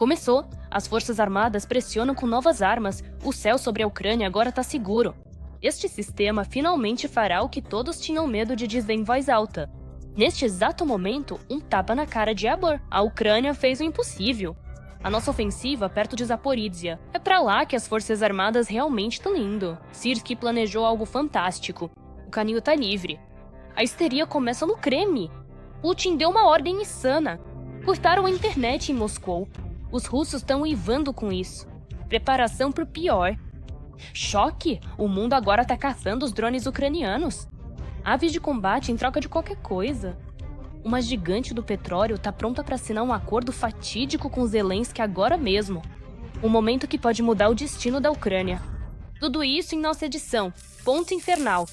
Começou! As forças armadas pressionam com novas armas. O céu sobre a Ucrânia agora está seguro. Este sistema finalmente fará o que todos tinham medo de dizer em voz alta. Neste exato momento, um tapa na cara de Abor. A Ucrânia fez o impossível. A nossa ofensiva perto de Zaporizhia. É pra lá que as forças armadas realmente estão indo. Syrskyi planejou algo fantástico. O caminho tá livre. A histeria começa no Kremlin. Putin deu uma ordem insana. Cortaram a internet em Moscou. Os russos estão uivando com isso. Preparação pro pior. Choque! O mundo agora tá caçando os drones ucranianos. Aves de combate em troca de qualquer coisa. Uma gigante do petróleo tá pronta para assinar um acordo fatídico com Zelensky agora mesmo. Um momento que pode mudar o destino da Ucrânia. Tudo isso em nossa edição Ponto Infernal.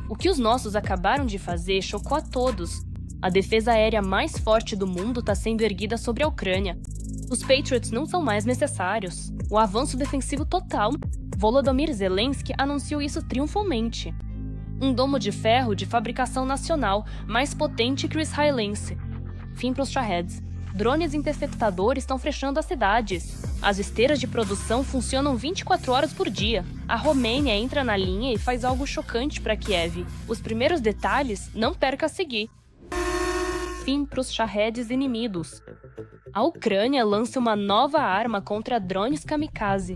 O que os nossos acabaram de fazer chocou a todos. A defesa aérea mais forte do mundo está sendo erguida sobre a Ucrânia. Os Patriots não são mais necessários. O avanço defensivo total. Volodymyr Zelensky anunciou isso triunfalmente. Um domo de ferro de fabricação nacional, mais potente que o israelense. Fim para os Shahed. Drones interceptadores estão fechando as cidades. As esteiras de produção funcionam 24 horas por dia. A Romênia entra na linha e faz algo chocante para Kiev. Os primeiros detalhes, não perca a seguir. Fim para os Shaheds inimigos. A Ucrânia lança uma nova arma contra drones kamikaze.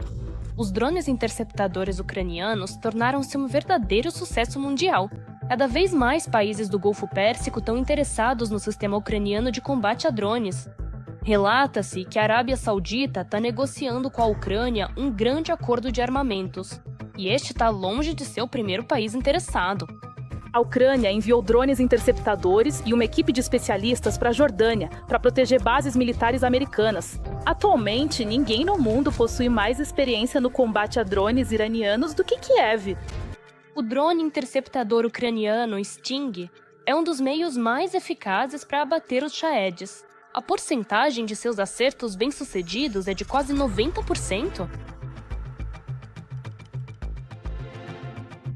Os drones interceptadores ucranianos tornaram-se um verdadeiro sucesso mundial. Cada vez mais países do Golfo Pérsico estão interessados no sistema ucraniano de combate a drones. Relata-se que a Arábia Saudita está negociando com a Ucrânia um grande acordo de armamentos. E este está longe de ser o primeiro país interessado. A Ucrânia enviou drones interceptadores e uma equipe de especialistas para a Jordânia para proteger bases militares americanas. Atualmente, ninguém no mundo possui mais experiência no combate a drones iranianos do que Kiev. O drone interceptador ucraniano Sting é um dos meios mais eficazes para abater os Shaheds. A porcentagem de seus acertos bem-sucedidos é de quase 90%.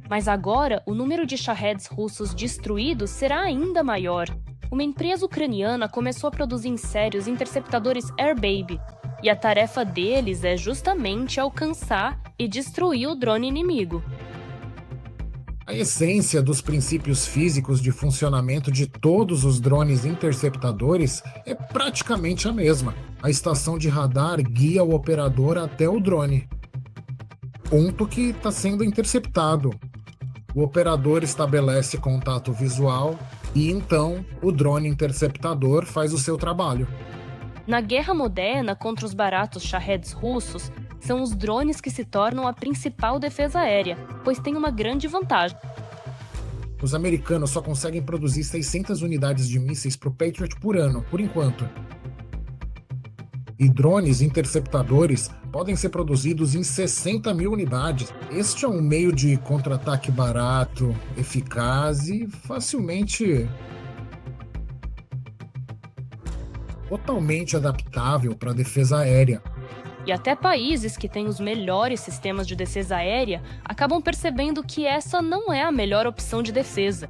Mas agora, o número de Shaheds russos destruídos será ainda maior. Uma empresa ucraniana começou a produzir em série os interceptadores Air Baby, e a tarefa deles é justamente alcançar e destruir o drone inimigo. A essência dos princípios físicos de funcionamento de todos os drones interceptadores é praticamente a mesma. A estação de radar guia o operador até o drone. Ponto que está sendo interceptado. O operador estabelece contato visual e então o drone interceptador faz o seu trabalho. Na guerra moderna contra os baratos Shaheds russos, são os drones que se tornam a principal defesa aérea, pois tem uma grande vantagem. Os americanos só conseguem produzir 600 unidades de mísseis para o Patriot por ano, por enquanto. E drones interceptadores podem ser produzidos em 60 mil unidades. Este é um meio de contra-ataque barato, eficaz e facilmente totalmente adaptável para a defesa aérea. E até países que têm os melhores sistemas de defesa aérea acabam percebendo que essa não é a melhor opção de defesa.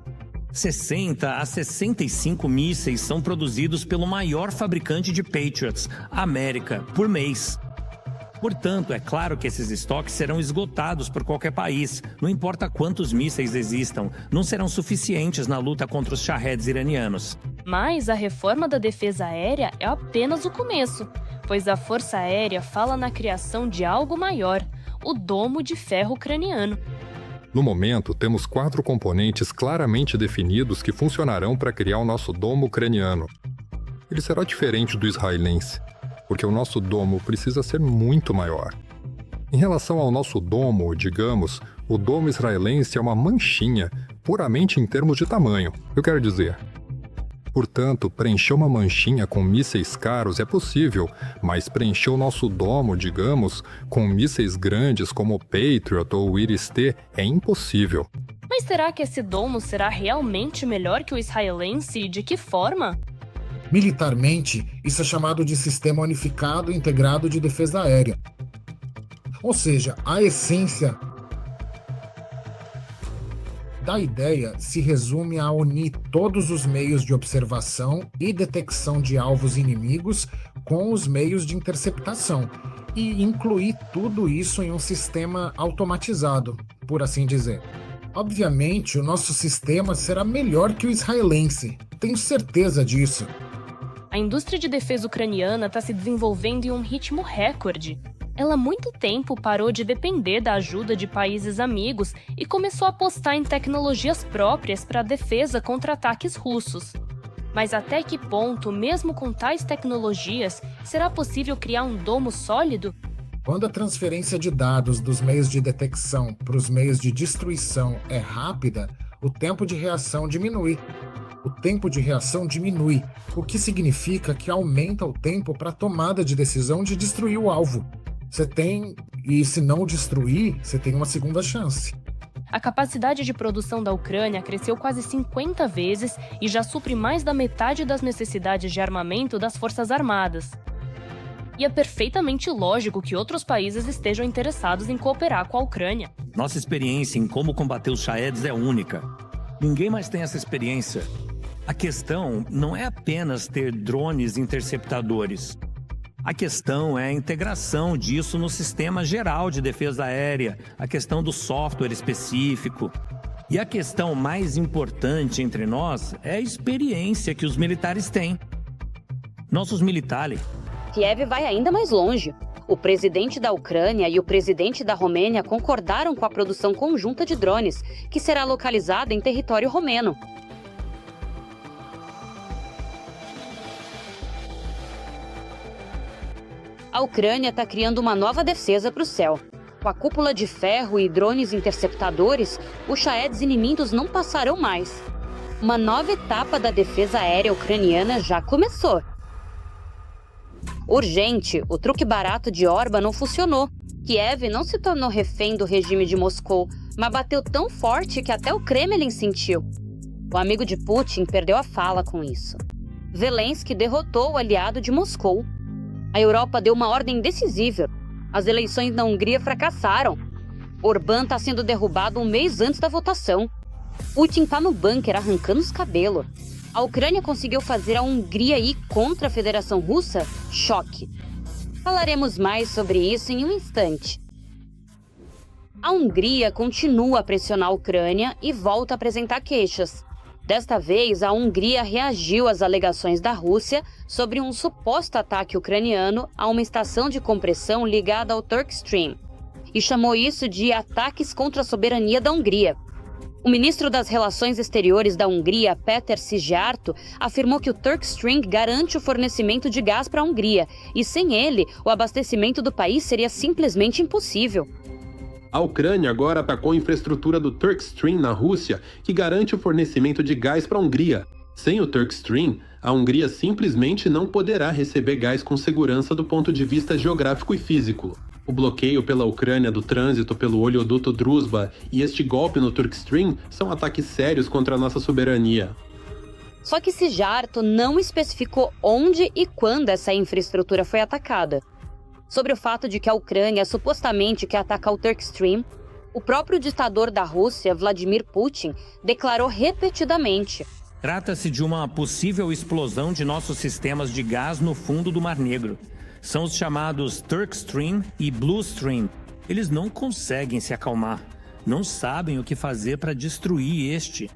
60 a 65 mísseis são produzidos pelo maior fabricante de Patriots, a América, por mês. Portanto, é claro que esses estoques serão esgotados por qualquer país. Não importa quantos mísseis existam, não serão suficientes na luta contra os Shaheds iranianos. Mas a reforma da defesa aérea é apenas o começo, pois a Força Aérea fala na criação de algo maior, o domo de ferro ucraniano. No momento, temos 4 componentes claramente definidos que funcionarão para criar o nosso domo ucraniano. Ele será diferente do israelense, porque o nosso domo precisa ser muito maior. Em relação ao nosso domo, digamos, o domo israelense é uma manchinha, puramente em termos de tamanho. Eu quero dizer, portanto, preencher uma manchinha com mísseis caros é possível, mas preencher o nosso domo, digamos, com mísseis grandes como o Patriot ou o Iris-T é impossível. Mas será que esse domo será realmente melhor que o israelense e de que forma? Militarmente, isso é chamado de Sistema Unificado Integrado de Defesa Aérea. Ou seja, a essência da ideia se resume a unir todos os meios de observação e detecção de alvos inimigos com os meios de interceptação e incluir tudo isso em um sistema automatizado, por assim dizer. Obviamente, o nosso sistema será melhor que o israelense, tenho certeza disso. A indústria de defesa ucraniana está se desenvolvendo em um ritmo recorde. Ela há muito tempo parou de depender da ajuda de países amigos e começou a apostar em tecnologias próprias para a defesa contra ataques russos. Mas até que ponto, mesmo com tais tecnologias, será possível criar um domo sólido? Quando a transferência de dados dos meios de detecção para os meios de destruição é rápida, o tempo de reação diminui. O tempo de reação diminui, o que significa que aumenta o tempo para a tomada de decisão de destruir o alvo. E se não destruir, você tem uma segunda chance. A capacidade de produção da Ucrânia cresceu quase 50 vezes e já supre mais da metade das necessidades de armamento das Forças Armadas. E é perfeitamente lógico que outros países estejam interessados em cooperar com a Ucrânia. Nossa experiência em como combater os Shaeds é única. Ninguém mais tem essa experiência. A questão não é apenas ter drones interceptadores. A questão é a integração disso no sistema geral de defesa aérea, a questão do software específico. E a questão mais importante entre nós é a experiência que os militares têm. Nossos militares... Kiev vai ainda mais longe. O presidente da Ucrânia e o presidente da Romênia concordaram com a produção conjunta de drones, que será localizada em território romeno. A Ucrânia está criando uma nova defesa para o céu. Com a cúpula de ferro e drones interceptadores, os Shaeds inimigos não passarão mais. Uma nova etapa da defesa aérea ucraniana já começou. Urgente, o truque barato de Orbán não funcionou. Kiev não se tornou refém do regime de Moscou, mas bateu tão forte que até o Kremlin sentiu. O amigo de Putin perdeu a fala com isso. Zelensky derrotou o aliado de Moscou. A Europa deu uma ordem decisiva. As eleições na Hungria fracassaram. Orbán está sendo derrubado um mês antes da votação. Putin está no bunker arrancando os cabelos. A Ucrânia conseguiu fazer a Hungria ir contra a Federação Russa? Choque. Falaremos mais sobre isso em um instante. A Hungria continua a pressionar a Ucrânia e volta a apresentar queixas. Desta vez, a Hungria reagiu às alegações da Rússia sobre um suposto ataque ucraniano a uma estação de compressão ligada ao Turkstream e chamou isso de ataques contra a soberania da Hungria. O ministro das Relações Exteriores da Hungria, Péter Szijjártó, afirmou que o Turkstream garante o fornecimento de gás para a Hungria e, sem ele, o abastecimento do país seria simplesmente impossível. A Ucrânia agora atacou a infraestrutura do Turkstream na Rússia, que garante o fornecimento de gás para a Hungria. Sem o Turkstream, a Hungria simplesmente não poderá receber gás com segurança do ponto de vista geográfico e físico. O bloqueio pela Ucrânia do trânsito pelo oleoduto Druzhba e este golpe no Turkstream são ataques sérios contra a nossa soberania. Só que Szijjártó não especificou onde e quando essa infraestrutura foi atacada. Sobre o fato de que a Ucrânia supostamente quer atacar o Turkstream, o próprio ditador da Rússia, Vladimir Putin, declarou repetidamente: Trata-se de uma possível explosão de nossos sistemas de gás no fundo do Mar Negro. São os chamados Turkstream e Bluestream. Eles não conseguem se acalmar. Não sabem o que fazer para destruir este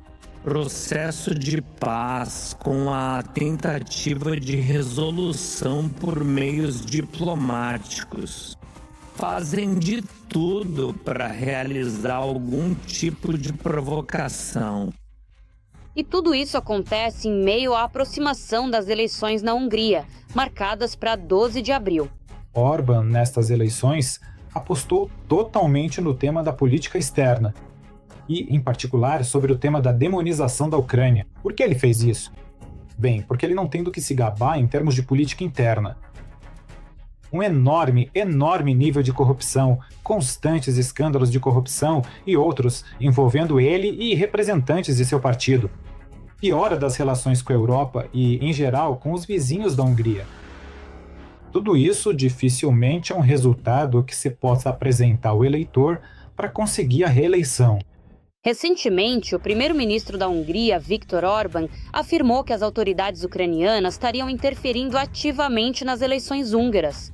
processo de paz com a tentativa de resolução por meios diplomáticos. Fazem de tudo para realizar algum tipo de provocação. E tudo isso acontece em meio à aproximação das eleições na Hungria, marcadas para 12 de abril. Orbán, nestas eleições, apostou totalmente no tema da política externa e, em particular, sobre o tema da demonização da Ucrânia. Por que ele fez isso? Bem, porque ele não tem do que se gabar em termos de política interna. Um enorme nível de corrupção, constantes escândalos de corrupção e outros envolvendo ele e representantes de seu partido. Piora das relações com a Europa e, em geral, com os vizinhos da Hungria. Tudo isso dificilmente é um resultado que se possa apresentar ao eleitor para conseguir a reeleição. Recentemente, o primeiro-ministro da Hungria, Viktor Orbán, afirmou que as autoridades ucranianas estariam interferindo ativamente nas eleições húngaras.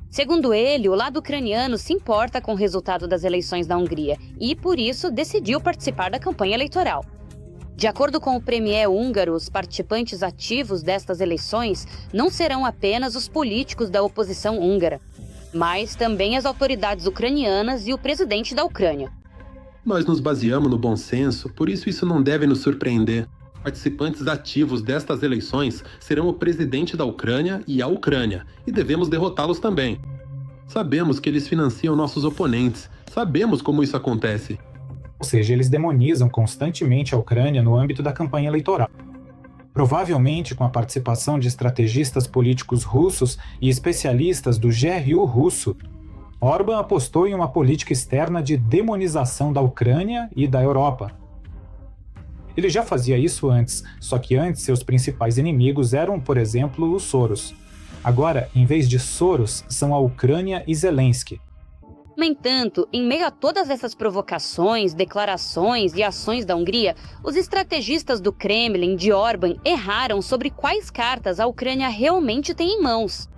Segundo ele, o lado ucraniano se importa com o resultado das eleições da Hungria e, por isso, decidiu participar da campanha eleitoral. De acordo com o premier húngaro, os participantes ativos destas eleições não serão apenas os políticos da oposição húngara, mas também as autoridades ucranianas e o presidente da Ucrânia. Nós nos baseamos no bom senso, por isso não deve nos surpreender. Participantes ativos destas eleições serão o presidente da Ucrânia e a Ucrânia, e devemos derrotá-los também. Sabemos que eles financiam nossos oponentes, sabemos como isso acontece. Ou seja, eles demonizam constantemente a Ucrânia no âmbito da campanha eleitoral. Provavelmente com a participação de estrategistas políticos russos e especialistas do GRU russo, Orbán apostou em uma política externa de demonização da Ucrânia e da Europa. Ele já fazia isso antes, só que antes seus principais inimigos eram, por exemplo, os Soros. Agora, em vez de Soros, são a Ucrânia e Zelensky. No entanto, em meio a todas essas provocações, declarações e ações da Hungria, os estrategistas do Kremlin de Orbán erraram sobre quais cartas a Ucrânia realmente tem em mãos.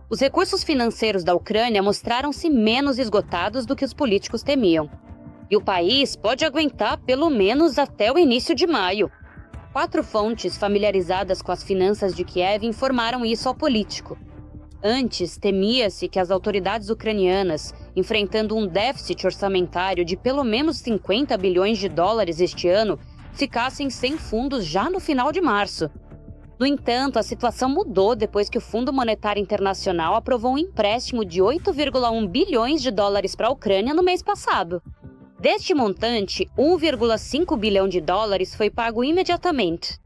Os recursos financeiros da Ucrânia mostraram-se menos esgotados do que os políticos temiam. E o país pode aguentar pelo menos até o início de maio. 4 fontes familiarizadas com as finanças de Kiev informaram isso ao político. Antes, temia-se que as autoridades ucranianas, enfrentando um déficit orçamentário de pelo menos 50 bilhões de dólares este ano, ficassem sem fundos já no final de março. No entanto, a situação mudou depois que o Fundo Monetário Internacional aprovou um empréstimo de 8,1 bilhões de dólares para a Ucrânia no mês passado. Deste montante, 1,5 bilhão de dólares foi pago imediatamente.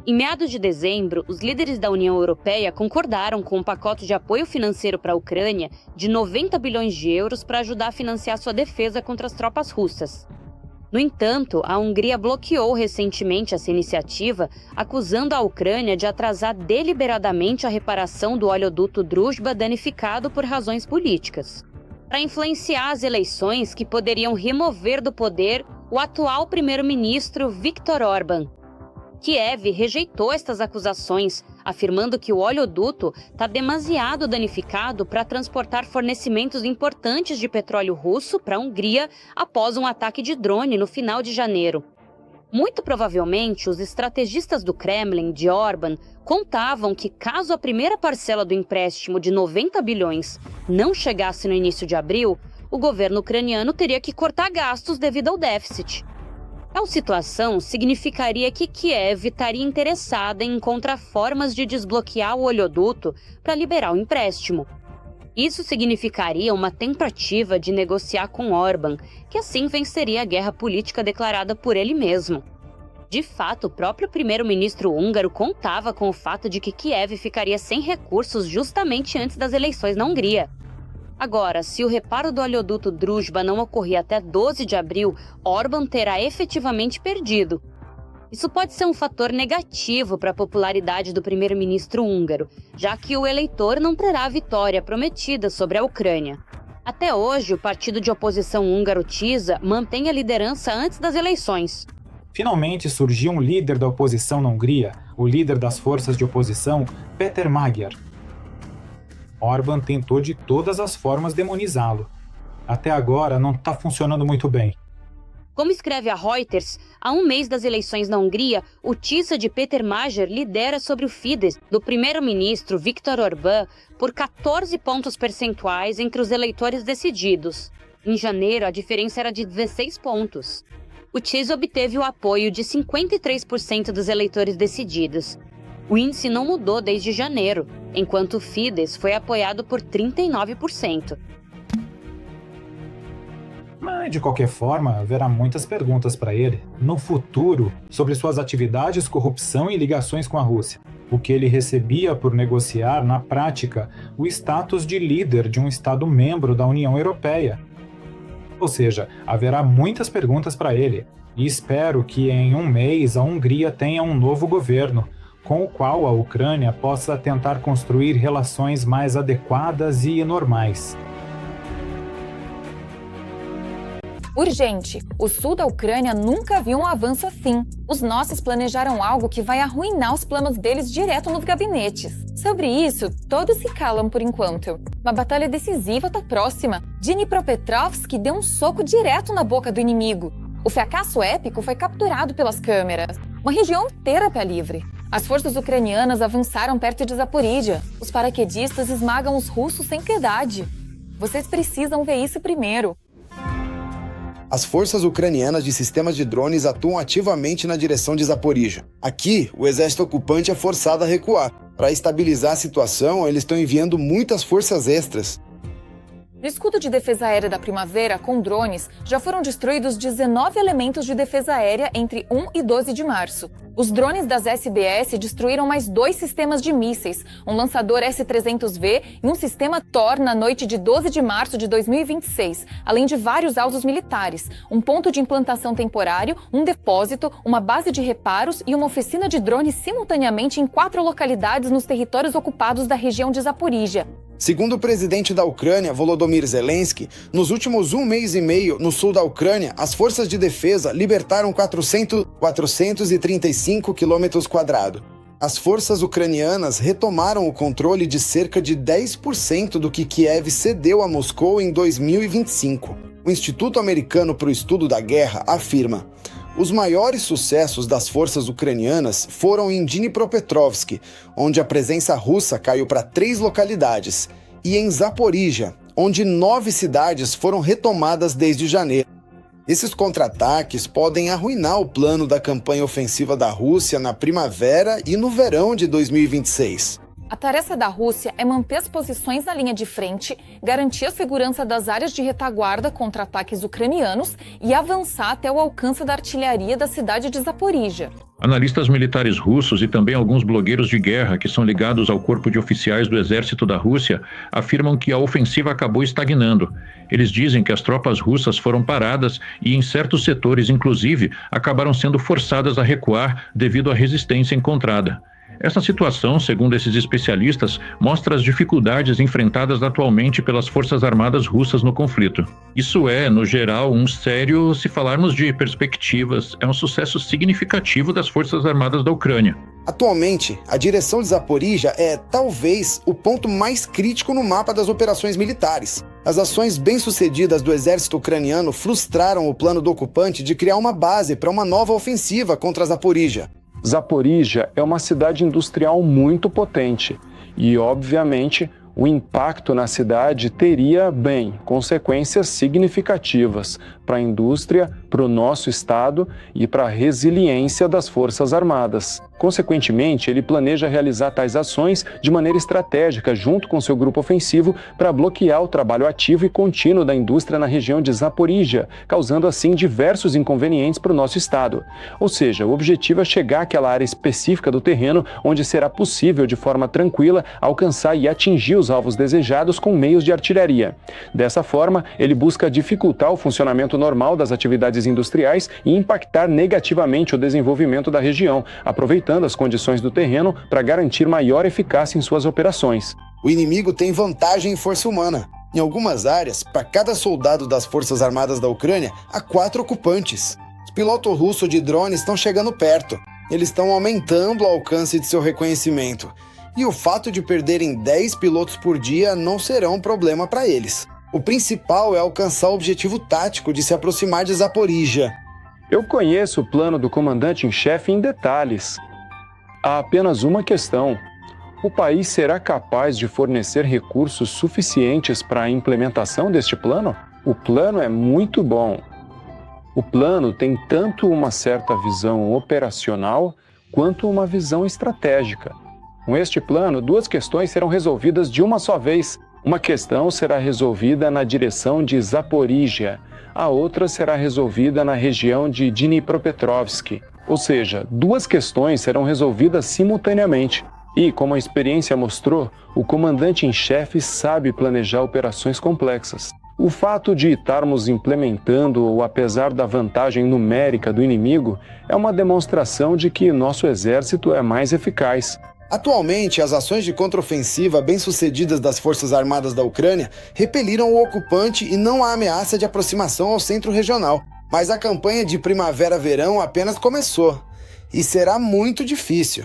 Em meados de dezembro, os líderes da União Europeia concordaram com um pacote de apoio financeiro para a Ucrânia de 90 bilhões de euros para ajudar a financiar sua defesa contra as tropas russas. No entanto, a Hungria bloqueou recentemente essa iniciativa, acusando a Ucrânia de atrasar deliberadamente a reparação do oleoduto Druzhba danificado por razões políticas, para influenciar as eleições que poderiam remover do poder o atual primeiro-ministro Viktor Orbán. Kiev rejeitou estas acusações, afirmando que o oleoduto está demasiado danificado para transportar fornecimentos importantes de petróleo russo para a Hungria após um ataque de drone no final de janeiro. Muito provavelmente, os estrategistas do Kremlin, de Orbán, contavam que caso a primeira parcela do empréstimo de 90 bilhões não chegasse no início de abril, o governo ucraniano teria que cortar gastos devido ao déficit. Tal situação significaria que Kiev estaria interessada em encontrar formas de desbloquear o oleoduto para liberar o empréstimo. Isso significaria uma tentativa de negociar com Orbán, que assim venceria a guerra política declarada por ele mesmo. De fato, o próprio primeiro-ministro húngaro contava com o fato de que Kiev ficaria sem recursos justamente antes das eleições na Hungria. Agora, se o reparo do oleoduto Druzhba não ocorrer até 12 de abril, Orbán terá efetivamente perdido. Isso pode ser um fator negativo para a popularidade do primeiro-ministro húngaro, já que o eleitor não terá a vitória prometida sobre a Ucrânia. Até hoje, o partido de oposição húngaro TISA mantém a liderança antes das eleições. Finalmente surgiu um líder da oposição na Hungria, o líder das forças de oposição, Péter Magyar. Orbán tentou de todas as formas demonizá-lo. Até agora não está funcionando muito bem. Como escreve a Reuters, há um mês das eleições na Hungria, o TISA de Péter Magyar lidera sobre o Fidesz, do primeiro-ministro Viktor Orbán, por 14 pontos percentuais entre os eleitores decididos. Em janeiro, a diferença era de 16 pontos. O TISA obteve o apoio de 53% dos eleitores decididos. O índice não mudou desde janeiro, enquanto o Fidesz foi apoiado por 39%. Mas, de qualquer forma, haverá muitas perguntas para ele, no futuro, sobre suas atividades, corrupção e ligações com a Rússia. O que ele recebia por negociar, na prática, o status de líder de um Estado-membro da União Europeia. Ou seja, haverá muitas perguntas para ele, e espero que em um mês a Hungria tenha um novo governo, com o qual a Ucrânia possa tentar construir relações mais adequadas e normais. Urgente! O sul da Ucrânia nunca viu um avanço assim. Os nossos planejaram algo que vai arruinar os planos deles direto nos gabinetes. Sobre isso, todos se calam por enquanto. Uma batalha decisiva está próxima. Dnipropetrovsk deu um soco direto na boca do inimigo. O fracasso épico foi capturado pelas câmeras. Uma região inteira está livre. As forças ucranianas avançaram perto de Zaporíjia. Os paraquedistas esmagam os russos sem piedade. Vocês precisam ver isso primeiro. As forças ucranianas de sistemas de drones atuam ativamente na direção de Zaporíjia. Aqui, o exército ocupante é forçado a recuar. Para estabilizar a situação, eles estão enviando muitas forças extras. No escudo de defesa aérea da primavera, com drones, já foram destruídos 19 elementos de defesa aérea entre 1 e 12 de março. Os drones das SBS destruíram mais 2 sistemas de mísseis, um lançador S-300V e um sistema Thor na noite de 12 de março de 2026, além de vários alvos militares, um ponto de implantação temporário, um depósito, uma base de reparos e uma oficina de drones simultaneamente em 4 localidades nos territórios ocupados da região de Zaporíjia. Segundo o presidente da Ucrânia, Volodymyr Zelensky, nos últimos 1 mês e meio, no sul da Ucrânia, as forças de defesa libertaram 435 quilômetros quadrados. As forças ucranianas retomaram o controle de cerca de 10% do que Kiev cedeu a Moscou em 2025. O Instituto Americano para o Estudo da Guerra afirma: os maiores sucessos das forças ucranianas foram em Dnipropetrovsk, onde a presença russa caiu para 3 localidades, e em Zaporíjia, onde 9 cidades foram retomadas desde janeiro. Esses contra-ataques podem arruinar o plano da campanha ofensiva da Rússia na primavera e no verão de 2026. A tarefa da Rússia é manter as posições na linha de frente, garantir a segurança das áreas de retaguarda contra ataques ucranianos e avançar até o alcance da artilharia da cidade de Zaporíjia. Analistas militares russos e também alguns blogueiros de guerra que são ligados ao corpo de oficiais do exército da Rússia afirmam que a ofensiva acabou estagnando. Eles dizem que as tropas russas foram paradas e em certos setores, inclusive, acabaram sendo forçadas a recuar devido à resistência encontrada. Essa situação, segundo esses especialistas, mostra as dificuldades enfrentadas atualmente pelas forças armadas russas no conflito. Isso é, no geral, um sério, se falarmos de perspectivas, é um sucesso significativo das forças armadas da Ucrânia. Atualmente, a direção de Zaporíjia é, talvez, o ponto mais crítico no mapa das operações militares. As ações bem-sucedidas do exército ucraniano frustraram o plano do ocupante de criar uma base para uma nova ofensiva contra Zaporíjia. Zaporíjia é uma cidade industrial muito potente e, obviamente, o impacto na cidade teria, consequências significativas para a indústria, para o nosso estado e para a resiliência das Forças Armadas. Consequentemente, ele planeja realizar tais ações de maneira estratégica junto com seu grupo ofensivo para bloquear o trabalho ativo e contínuo da indústria na região de Zaporíjia, causando assim diversos inconvenientes para o nosso estado. Ou seja, o objetivo é chegar àquela área específica do terreno onde será possível, de forma tranquila, alcançar e atingir os alvos desejados com meios de artilharia. Dessa forma, ele busca dificultar o funcionamento normal das atividades industriais e impactar negativamente o desenvolvimento da região, aproveitando as condições do terreno para garantir maior eficácia em suas operações. O inimigo tem vantagem em força humana. Em algumas áreas, para cada soldado das Forças Armadas da Ucrânia, há 4 ocupantes. Os pilotos russos de drones estão chegando perto. Eles estão aumentando o alcance de seu reconhecimento. E o fato de perderem 10 pilotos por dia não será um problema para eles. O principal é alcançar o objetivo tático de se aproximar de Zaporíjia. Eu conheço o plano do comandante-em-chefe em detalhes. Há apenas uma questão: o país será capaz de fornecer recursos suficientes para a implementação deste plano? O plano é muito bom. O plano tem tanto uma certa visão operacional quanto uma visão estratégica. Com este plano, 2 questões serão resolvidas de uma só vez. Uma questão será resolvida na direção de Zaporíjia, a outra será resolvida na região de Dnipropetrovsk. Ou seja, 2 questões serão resolvidas simultaneamente. E, como a experiência mostrou, o comandante-em-chefe sabe planejar operações complexas. O fato de estarmos implementando-o apesar da vantagem numérica do inimigo é uma demonstração de que nosso exército é mais eficaz. Atualmente, as ações de contraofensiva bem-sucedidas das Forças Armadas da Ucrânia repeliram o ocupante e não há ameaça de aproximação ao centro regional. Mas a campanha de primavera-verão apenas começou. E será muito difícil.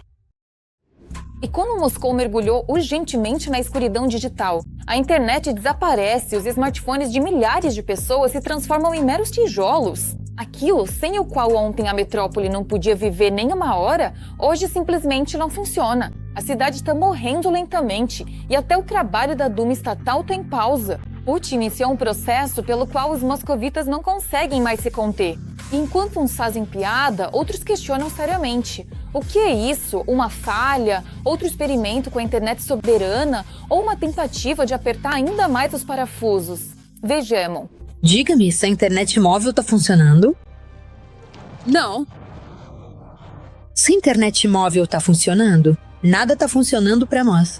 E quando Moscou mergulhou urgentemente na escuridão digital, a internet desaparece e os smartphones de milhares de pessoas se transformam em meros tijolos. Aquilo sem o qual ontem a metrópole não podia viver nem uma hora, hoje simplesmente não funciona. A cidade está morrendo lentamente e até o trabalho da Duma estatal está em pausa. Putin iniciou um processo pelo qual os moscovitas não conseguem mais se conter. E enquanto uns fazem piada, outros questionam seriamente. O que é isso? Uma falha? Outro experimento com a internet soberana? Ou uma tentativa de apertar ainda mais os parafusos? Vejamos. Diga-me se a internet móvel está funcionando? Não. Se a internet móvel está funcionando, nada está funcionando para nós.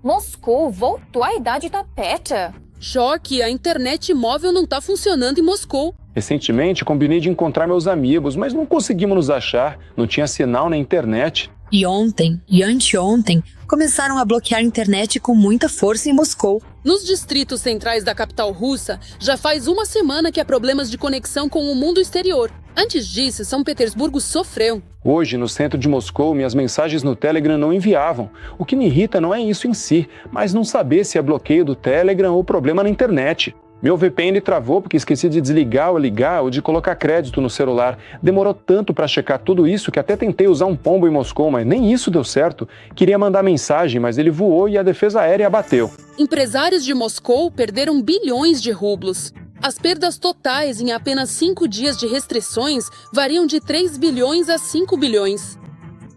Moscou voltou à idade da Petra. Choque, a internet móvel não está funcionando em Moscou. Recentemente, combinei de encontrar meus amigos, mas não conseguimos nos achar. Não tinha sinal na internet. E ontem e anteontem começaram a bloquear a internet com muita força em Moscou. Nos distritos centrais da capital russa, já faz uma semana que há problemas de conexão com o mundo exterior. Antes disso, São Petersburgo sofreu. Hoje, no centro de Moscou, minhas mensagens no Telegram não enviavam. O que me irrita não é isso em si, mas não saber se é bloqueio do Telegram ou problema na internet. Meu VPN travou porque esqueci de desligar ou ligar ou de colocar crédito no celular. Demorou tanto para checar tudo isso que até tentei usar um pombo em Moscou, mas nem isso deu certo. Queria mandar mensagem, mas ele voou e a defesa aérea abateu. Empresários de Moscou perderam bilhões de rublos. As perdas totais em apenas 5 dias de restrições variam de 3 bilhões a 5 bilhões.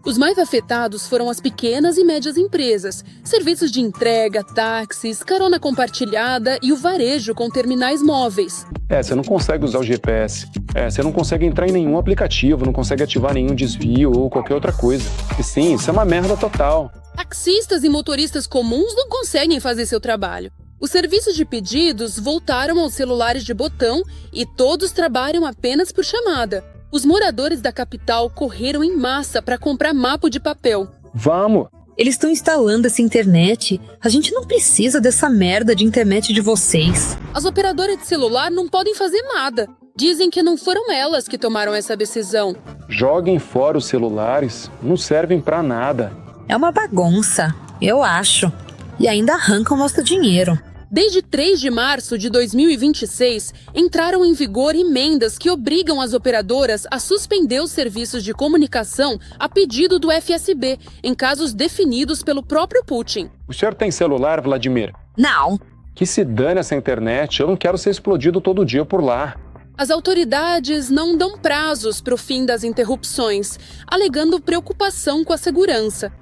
Os mais afetados foram as pequenas e médias empresas, serviços de entrega, táxis, carona compartilhada e o varejo com terminais móveis. Você não consegue usar o GPS. Você não consegue entrar em nenhum aplicativo, não consegue ativar nenhum desvio ou qualquer outra coisa. E sim, isso é uma merda total. Taxistas e motoristas comuns não conseguem fazer seu trabalho. Os serviços de pedidos voltaram aos celulares de botão e todos trabalham apenas por chamada. Os moradores da capital correram em massa para comprar mapa de papel. Vamos! Eles estão instalando essa internet. A gente não precisa dessa merda de internet de vocês. As operadoras de celular não podem fazer nada. Dizem que não foram elas que tomaram essa decisão. Joguem fora os celulares. Não servem para nada. É uma bagunça, eu acho. E ainda arrancam nosso dinheiro. Desde 3 de março de 2026, entraram em vigor emendas que obrigam as operadoras a suspender os serviços de comunicação a pedido do FSB, em casos definidos pelo próprio Putin. O senhor tem celular, Vladimir? Não. Que se dane essa internet, eu não quero ser explodido todo dia por lá. As autoridades não dão prazos para o fim das interrupções, alegando preocupação com a segurança.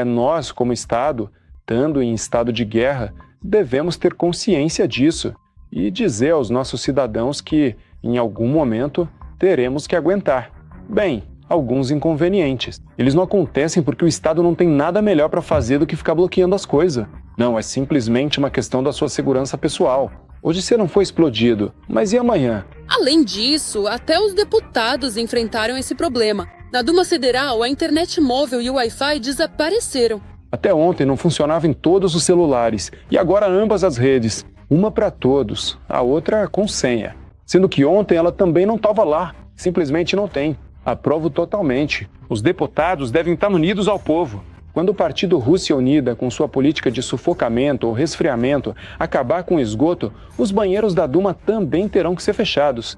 Nós, como Estado, estando em estado de guerra, devemos ter consciência disso e dizer aos nossos cidadãos que, em algum momento, teremos que aguentar. Bem, alguns inconvenientes. Eles não acontecem porque o Estado não tem nada melhor para fazer do que ficar bloqueando as coisas. Não, é simplesmente uma questão da sua segurança pessoal. Hoje você não foi explodido, mas e amanhã? Além disso, até os deputados enfrentaram esse problema. Na Duma Federal, a internet móvel e o Wi-Fi desapareceram. Até ontem não funcionava em todos os celulares, e agora ambas as redes. Uma para todos, a outra com senha. Sendo que ontem ela também não estava lá, simplesmente não tem. Aprovo totalmente. Os deputados devem estar unidos ao povo. Quando o Partido Rússia Unida, com sua política de sufocamento ou resfriamento, acabar com o esgoto, os banheiros da Duma também terão que ser fechados.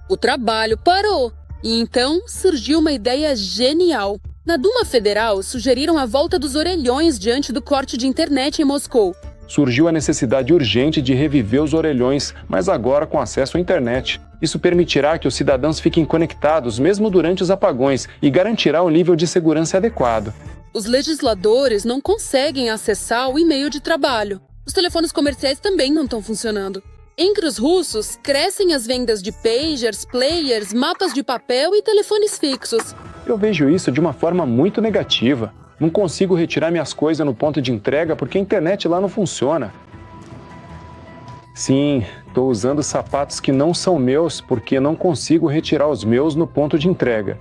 O trabalho parou, e então surgiu uma ideia genial. Na Duma Federal, sugeriram a volta dos orelhões diante do corte de internet em Moscou. Surgiu a necessidade urgente de reviver os orelhões, mas agora com acesso à internet. Isso permitirá que os cidadãos fiquem conectados mesmo durante os apagões e garantirá um nível de segurança adequado. Os legisladores não conseguem acessar o e-mail de trabalho. Os telefones comerciais também não estão funcionando. Entre os russos, crescem as vendas de pagers, players, mapas de papel e telefones fixos. Eu vejo isso de uma forma muito negativa. Não consigo retirar minhas coisas no ponto de entrega porque a internet lá não funciona. Sim, estou usando sapatos que não são meus porque não consigo retirar os meus no ponto de entrega.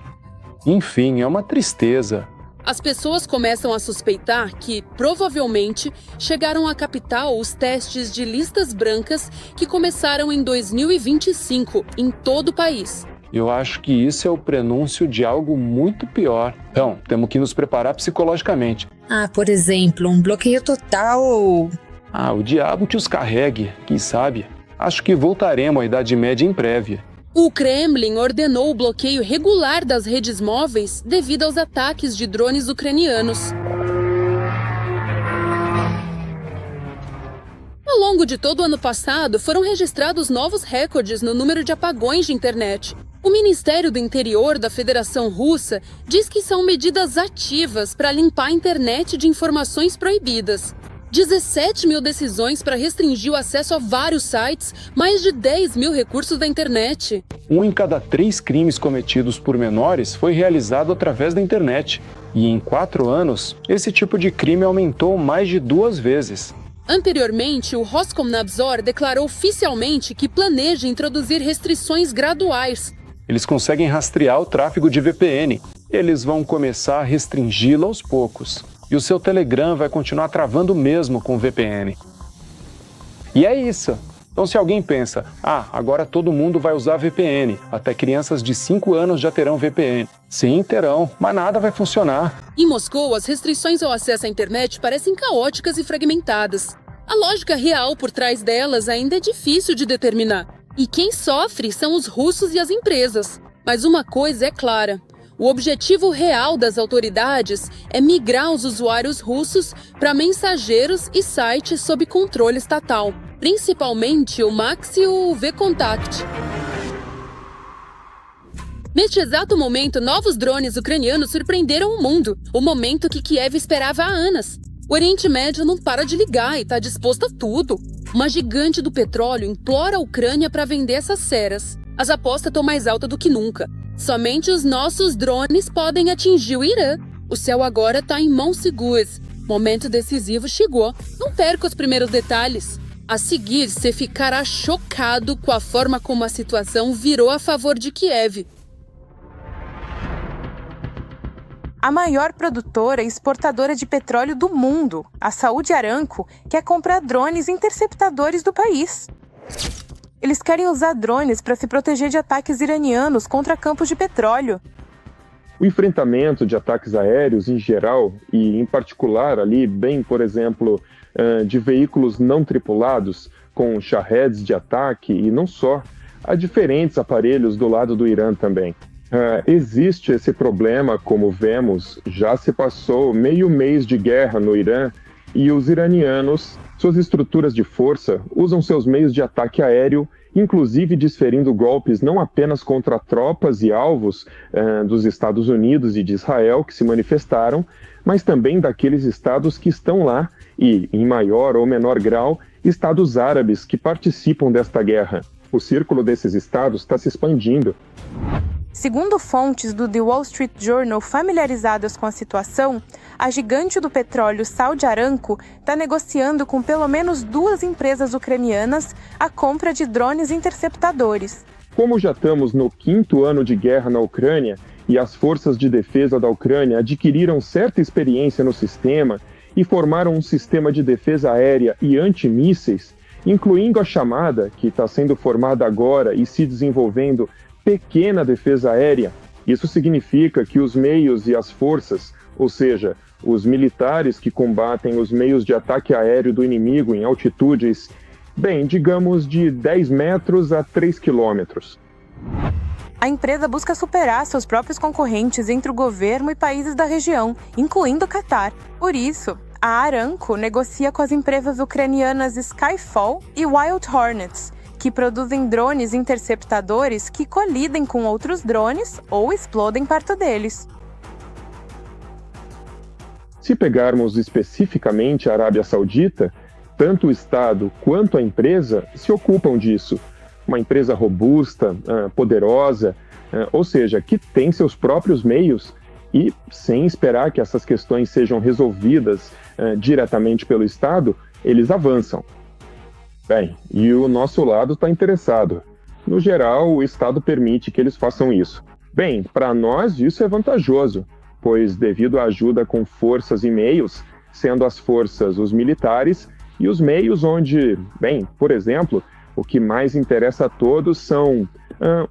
Enfim, é uma tristeza. As pessoas começam a suspeitar que, provavelmente, chegaram à capital os testes de listas brancas que começaram em 2025 em todo o país. Eu acho que isso é o prenúncio de algo muito pior. Então, temos que nos preparar psicologicamente. Por exemplo, um bloqueio total ou... O diabo que os carregue, quem sabe? Acho que voltaremos à Idade Média em breve. O Kremlin ordenou o bloqueio regular das redes móveis devido aos ataques de drones ucranianos. Ao longo de todo o ano passado, foram registrados novos recordes no número de apagões de internet. O Ministério do Interior da Federação Russa diz que são medidas ativas para limpar a internet de informações proibidas. 17 mil decisões para restringir o acesso a vários sites, mais de 10 mil recursos da internet. 1 em cada 3 crimes cometidos por menores foi realizado através da internet. E em 4 anos, esse tipo de crime aumentou mais de 2 vezes. Anteriormente, o Roskomnadzor declarou oficialmente que planeja introduzir restrições graduais. Eles conseguem rastrear o tráfego de VPN. Eles vão começar a restringi-lo aos poucos. E o seu Telegram vai continuar travando mesmo com o VPN. E é isso. Então se alguém pensa, agora todo mundo vai usar VPN, até crianças de 5 anos já terão VPN. Sim, terão, mas nada vai funcionar. Em Moscou, as restrições ao acesso à internet parecem caóticas e fragmentadas. A lógica real por trás delas ainda é difícil de determinar. E quem sofre são os russos e as empresas. Mas uma coisa é clara. O objetivo real das autoridades é migrar os usuários russos para mensageiros e sites sob controle estatal, principalmente o Max e o VKontakte. Neste exato momento, novos drones ucranianos surpreenderam o mundo, o momento que Kiev esperava há anos. O Oriente Médio não para de ligar e está disposto a tudo. Uma gigante do petróleo implora a Ucrânia para vender essas ceras. As apostas estão mais altas do que nunca. Somente os nossos drones podem atingir o Irã. O céu agora está em mãos seguras. Momento decisivo chegou. Não perca os primeiros detalhes. A seguir, você ficará chocado com a forma como a situação virou a favor de Kiev. A maior produtora e exportadora de petróleo do mundo, a Saudi Aramco, quer comprar drones interceptadores do país. Eles querem usar drones para se proteger de ataques iranianos contra campos de petróleo. O enfrentamento de ataques aéreos em geral, e em particular ali, por exemplo, de veículos não tripulados, com Shahed de ataque e não só, há diferentes aparelhos do lado do Irã também. Existe esse problema, como vemos, já se passou meio mês de guerra no Irã e os iranianos, suas estruturas de força, usam seus meios de ataque aéreo, inclusive desferindo golpes não apenas contra tropas e alvos dos Estados Unidos e de Israel que se manifestaram, mas também daqueles estados que estão lá e, em maior ou menor grau, estados árabes que participam desta guerra. O círculo desses estados está se expandindo. Segundo fontes do The Wall Street Journal familiarizadas com a situação, a gigante do petróleo Saudi Aramco está negociando com pelo menos 2 empresas ucranianas a compra de drones interceptadores. Como já estamos no 5º ano de guerra na Ucrânia e as forças de defesa da Ucrânia adquiriram certa experiência no sistema e formaram um sistema de defesa aérea e antimísseis, incluindo a chamada, que está sendo formada agora e se desenvolvendo, pequena defesa aérea, isso significa que os meios e as forças, ou seja, os militares que combatem os meios de ataque aéreo do inimigo em altitudes, digamos de 10 metros a 3 quilômetros. A empresa busca superar seus próprios concorrentes entre o governo e países da região, incluindo o Catar. Por isso, a Aramco negocia com as empresas ucranianas Skyfall e Wild Hornets, que produzem drones interceptadores que colidem com outros drones ou explodem perto deles. Se pegarmos especificamente a Arábia Saudita, tanto o Estado quanto a empresa se ocupam disso. Uma empresa robusta, poderosa, ou seja, que tem seus próprios meios e, sem esperar que essas questões sejam resolvidas diretamente pelo Estado, eles avançam. E o nosso lado está interessado. No geral, o Estado permite que eles façam isso. Bem, para nós isso é vantajoso, pois devido à ajuda com forças e meios, sendo as forças os militares e os meios onde, bem, por exemplo, o que mais interessa a todos são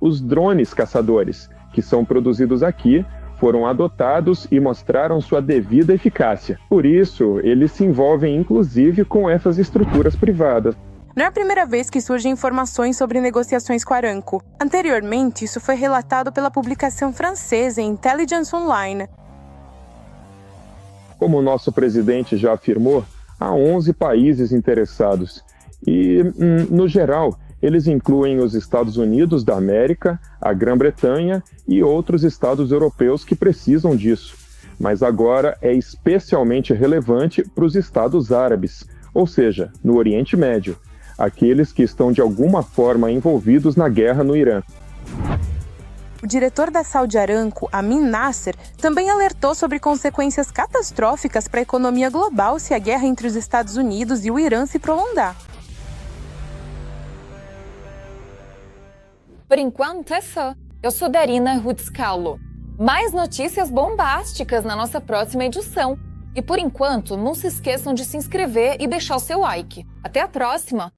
os drones caçadores, que são produzidos aqui, foram adotados e mostraram sua devida eficácia. Por isso, eles se envolvem inclusive com essas estruturas privadas. Não é a primeira vez que surgem informações sobre negociações com a Aramco. Anteriormente, isso foi relatado pela publicação francesa Intelligence Online. Como o nosso presidente já afirmou, há 11 países interessados e, no geral, eles incluem os Estados Unidos da América, a Grã-Bretanha e outros estados europeus que precisam disso. Mas agora é especialmente relevante para os estados árabes, ou seja, no Oriente Médio, aqueles que estão de alguma forma envolvidos na guerra no Irã. O diretor da Saudi Aramco, Amin Nasser, também alertou sobre consequências catastróficas para a economia global se a guerra entre os Estados Unidos e o Irã se prolongar. Por enquanto é só. Eu sou Darina Rutscalo. Mais notícias bombásticas na nossa próxima edição. E por enquanto, não se esqueçam de se inscrever e deixar o seu like. Até a próxima!